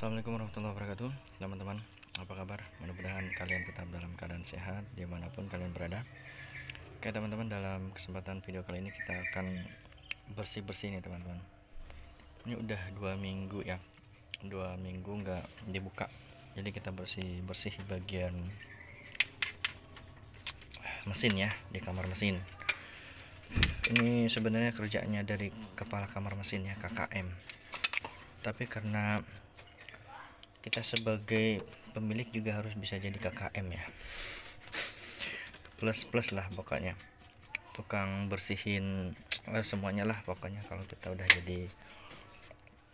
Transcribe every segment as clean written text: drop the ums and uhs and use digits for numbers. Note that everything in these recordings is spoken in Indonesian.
Assalamualaikum warahmatullahi wabarakatuh, teman-teman. Apa kabar? Mudah-mudahan kalian tetap dalam keadaan sehat dimanapun kalian berada. Oke teman-teman, dalam kesempatan video kali ini kita akan bersih-bersih nih teman-teman. Ini udah 2 minggu ya, 2 minggu nggak dibuka. Jadi kita bersih-bersih bagian mesin ya, di kamar mesin. Ini sebenarnya kerjaannya dari kepala kamar mesin ya, KKM. Tapi karena kita sebagai pemilik juga harus bisa jadi KKM ya, plus lah pokoknya, tukang bersihin semuanya lah pokoknya. Kalau kita udah jadi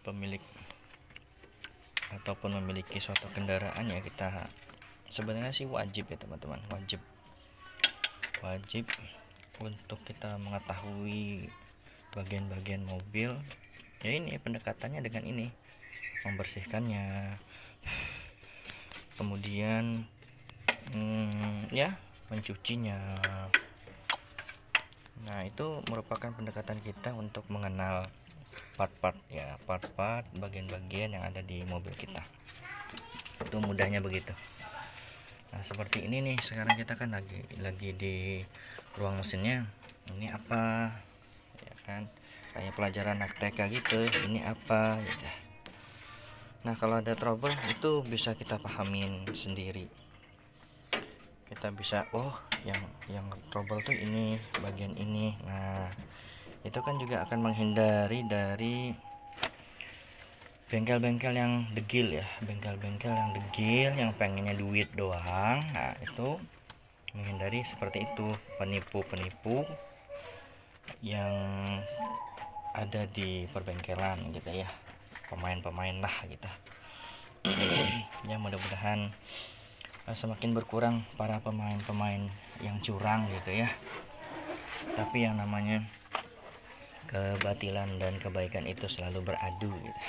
pemilik ataupun memiliki suatu kendaraan ya, kita sebenarnya sih wajib ya teman-teman, wajib untuk kita mengetahui bagian-bagian mobil ya. Ini pendekatannya dengan ini, membersihkannya, kemudian ya mencucinya. Nah, itu merupakan pendekatan kita untuk mengenal part-part bagian-bagian yang ada di mobil kita. Itu mudahnya begitu. Nah, seperti ini nih, sekarang kita kan lagi di ruang mesinnya. Ini apa ya kan, kayak pelajaran anak TK gitu, ini apa gitu. Nah, kalau ada trouble itu bisa kita pahamin sendiri. Kita bisa, oh yang trouble tuh ini, bagian ini. Nah, itu kan juga akan menghindari dari bengkel-bengkel yang degil ya, yang pengennya duit doang. Nah, itu menghindari seperti itu, penipu-penipu yang ada di perbengkelan gitu ya, pemain-pemain lah gitu. Ya, mudah-mudahan semakin berkurang para pemain-pemain yang curang gitu ya. Tapi yang namanya kebatilan dan kebaikan itu selalu beradu gitu.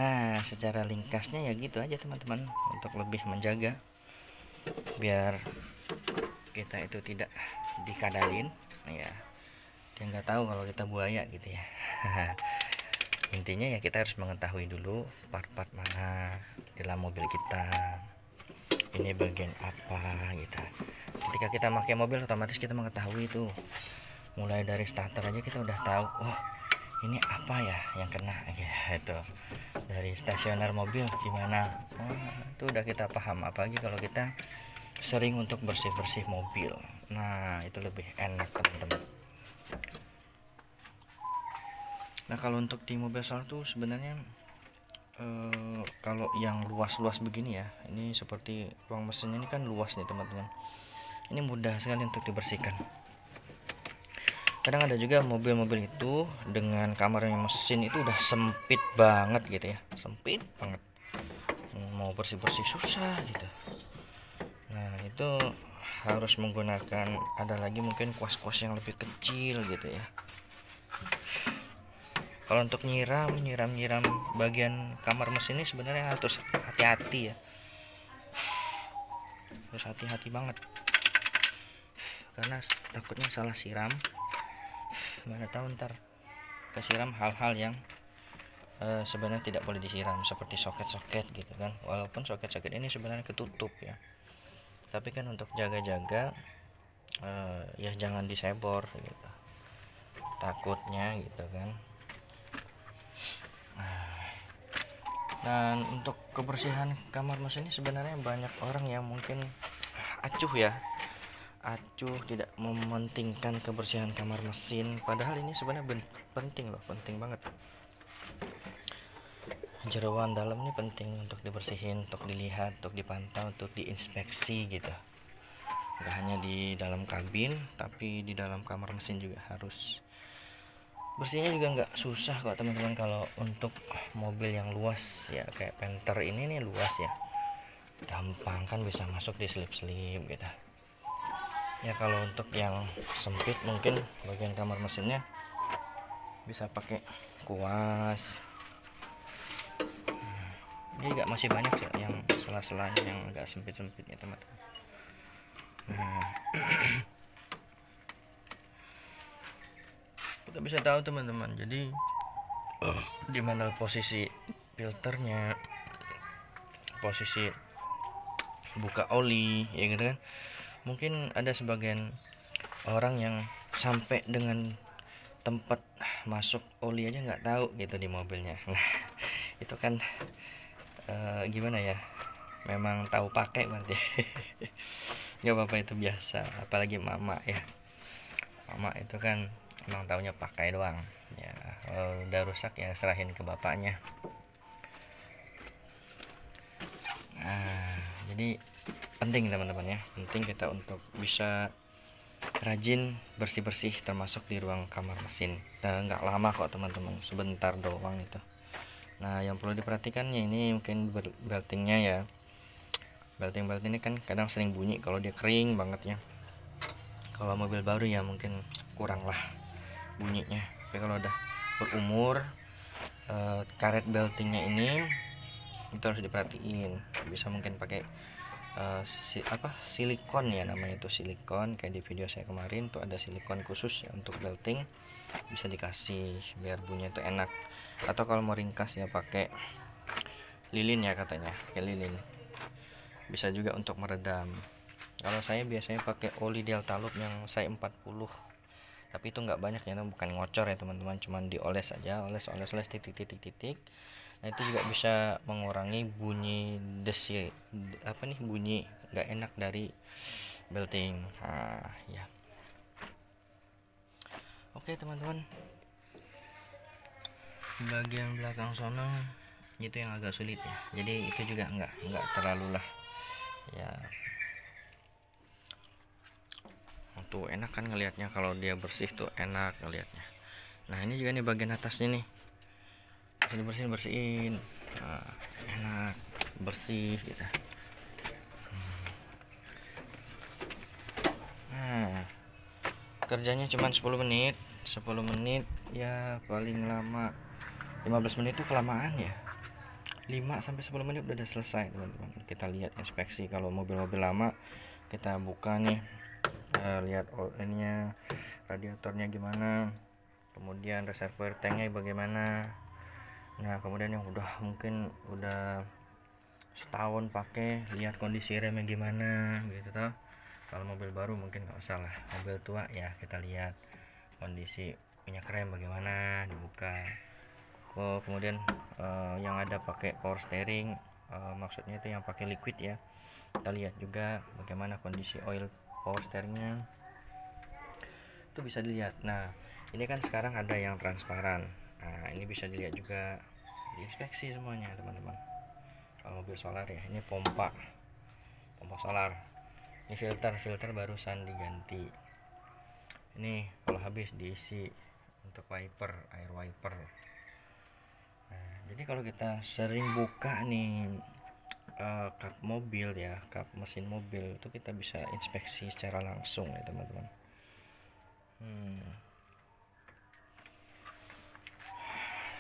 Nah, secara ringkasnya ya gitu aja teman-teman, untuk lebih menjaga biar kita itu tidak dikadalin ya. Dia nggak tahu kalau kita buaya gitu ya. Intinya ya kita harus mengetahui dulu part-part mana di dalam mobil kita, ini bagian apa gitu. Ketika kita pakai mobil, otomatis kita mengetahui itu, mulai dari starter aja kita udah tahu, oh ini apa ya yang kena gitu. Dari stasioner mobil gimana, itu udah kita paham. Apalagi kalau kita sering untuk bersih-bersih mobil, nah itu lebih enak teman-teman. Nah, kalau untuk di mobil solar tuh sebenarnya kalau yang luas-luas begini ya, ini seperti ruang mesinnya ini kan luas nih teman-teman. Ini mudah sekali untuk dibersihkan. Kadang ada juga mobil-mobil itu dengan kamarnya mesin itu udah sempit banget gitu ya, sempit banget, mau bersih-bersih susah gitu. Nah, itu harus menggunakan, ada lagi mungkin kuas-kuas yang lebih kecil gitu ya. Kalau untuk nyiram bagian kamar mesin ini sebenarnya harus hati-hati ya, harus hati-hati banget, karena takutnya salah siram, mana tahu ntar kesiram hal-hal yang sebenarnya tidak boleh disiram, seperti soket-soket gitu kan. Walaupun soket-soket ini sebenarnya ketutup ya, tapi kan untuk jaga-jaga ya jangan disebor gitu, takutnya gitu kan. Dan untuk kebersihan kamar mesin ini sebenarnya banyak orang yang mungkin acuh tidak mementingkan kebersihan kamar mesin, padahal ini sebenarnya penting loh, penting banget. Jeroan dalam ini penting untuk dibersihin, untuk dilihat, untuk dipantau, untuk diinspeksi gitu. Gak hanya di dalam kabin, tapi di dalam kamar mesin juga harus. Bersihnya juga nggak susah kok teman-teman. Kalau untuk mobil yang luas ya, kayak Panther ini nih luas ya, gampang kan, bisa masuk di selip-selip gitu ya. Kalau untuk yang sempit mungkin bagian kamar mesinnya bisa pakai kuas. Ini nggak, masih banyak ya yang sela-selanya yang agak sempit-sempitnya teman-teman. Nah, kita bisa tahu teman-teman, jadi di mana posisi filternya, posisi buka oli ya gitu kan. Mungkin ada sebagian orang yang sampai dengan tempat masuk oli aja nggak tahu gitu di mobilnya. Nah itu kan gimana ya, memang tahu pakai berarti. Nggak apa-apa, itu biasa, apalagi mama ya. Mama itu kan emang taunya pakai doang ya. Udah rusak ya serahin ke bapaknya. Nah jadi penting teman-teman ya, penting kita untuk bisa rajin bersih-bersih, termasuk di ruang kamar mesin. Nggak lama kok teman-teman, sebentar doang itu. Nah yang perlu diperhatikannya ini mungkin beltingnya ya. Belting ini kan kadang sering bunyi kalau dia kering banget ya. Kalau mobil baru ya mungkin kurang lah bunyinya, tapi kalau udah berumur, karet beltingnya ini itu harus diperhatiin. Bisa mungkin pakai silikon ya, namanya itu silikon, kayak di video saya kemarin tuh ada silikon khusus ya untuk belting, bisa dikasih biar bunyinya itu enak. Atau kalau mau ringkas ya pakai lilin ya, katanya pakai lilin bisa juga untuk meredam. Kalau saya biasanya pakai oli Deltalub yang size 40, tapi itu nggak banyak ya, bukan ngocor ya teman-teman, cuman dioles aja, oles titik. Nah itu juga bisa mengurangi bunyi desi, bunyi nggak enak dari belting. Nah ya, oke teman-teman, bagian belakang sana itu yang agak sulit ya, jadi itu juga nggak terlalu lah ya. Tuh enak kan ngelihatnya, kalau dia bersih tuh enak ngelihatnya. Nah ini juga nih bagian atasnya nih, bersihin. Nah, enak bersih gitu. Nah kerjanya cuma 10 menit ya, paling lama 15 menit itu kelamaan ya. 5-10 menit udah selesai teman-teman. Kita lihat inspeksi, kalau mobil-mobil lama kita buka nih, lihat ininya, radiatornya gimana, kemudian reservoir tanknya bagaimana. Nah kemudian yang mungkin udah setahun pakai, lihat kondisi remnya gimana gitu toh. Kalau mobil baru mungkin nggak usah lah, mobil tua ya kita lihat kondisi minyak rem bagaimana, dibuka. Kemudian yang ada pakai power steering, maksudnya itu yang pakai liquid ya, kita lihat juga bagaimana kondisi oil power steeringnya, itu bisa dilihat. Nah ini kan sekarang ada yang transparan, nah ini bisa dilihat juga, diinspeksi semuanya teman-teman. Kalau mobil solar ya, ini pompa solar, ini filter barusan diganti, ini kalau habis diisi untuk wiper, air wiper. Nah jadi kalau kita sering buka nih kap mobil ya, kap mesin mobil, itu kita bisa inspeksi secara langsung ya teman-teman.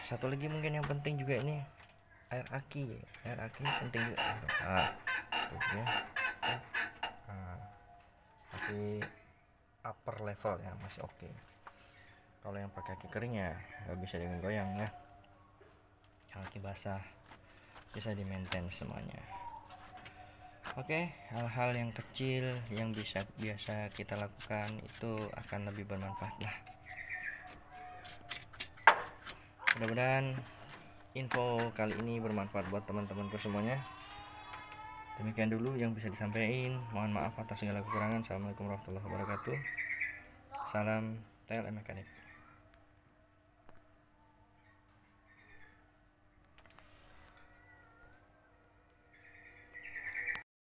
Satu lagi mungkin yang penting juga ini air aki ini penting juga. Ya. Masih upper level ya, masih oke. Kalau yang pakai aki kering ya nggak bisa digoyang ya, yang aki basah bisa di maintain semuanya. Oke, hal-hal yang kecil yang biasa kita lakukan itu akan lebih bermanfaat lah. Mudah-mudahan info kali ini bermanfaat buat teman-temanku semuanya. Demikian dulu yang bisa disampaikan. Mohon maaf atas segala kekurangan. Assalamualaikum warahmatullahi wabarakatuh. Salam TLM Mekanik.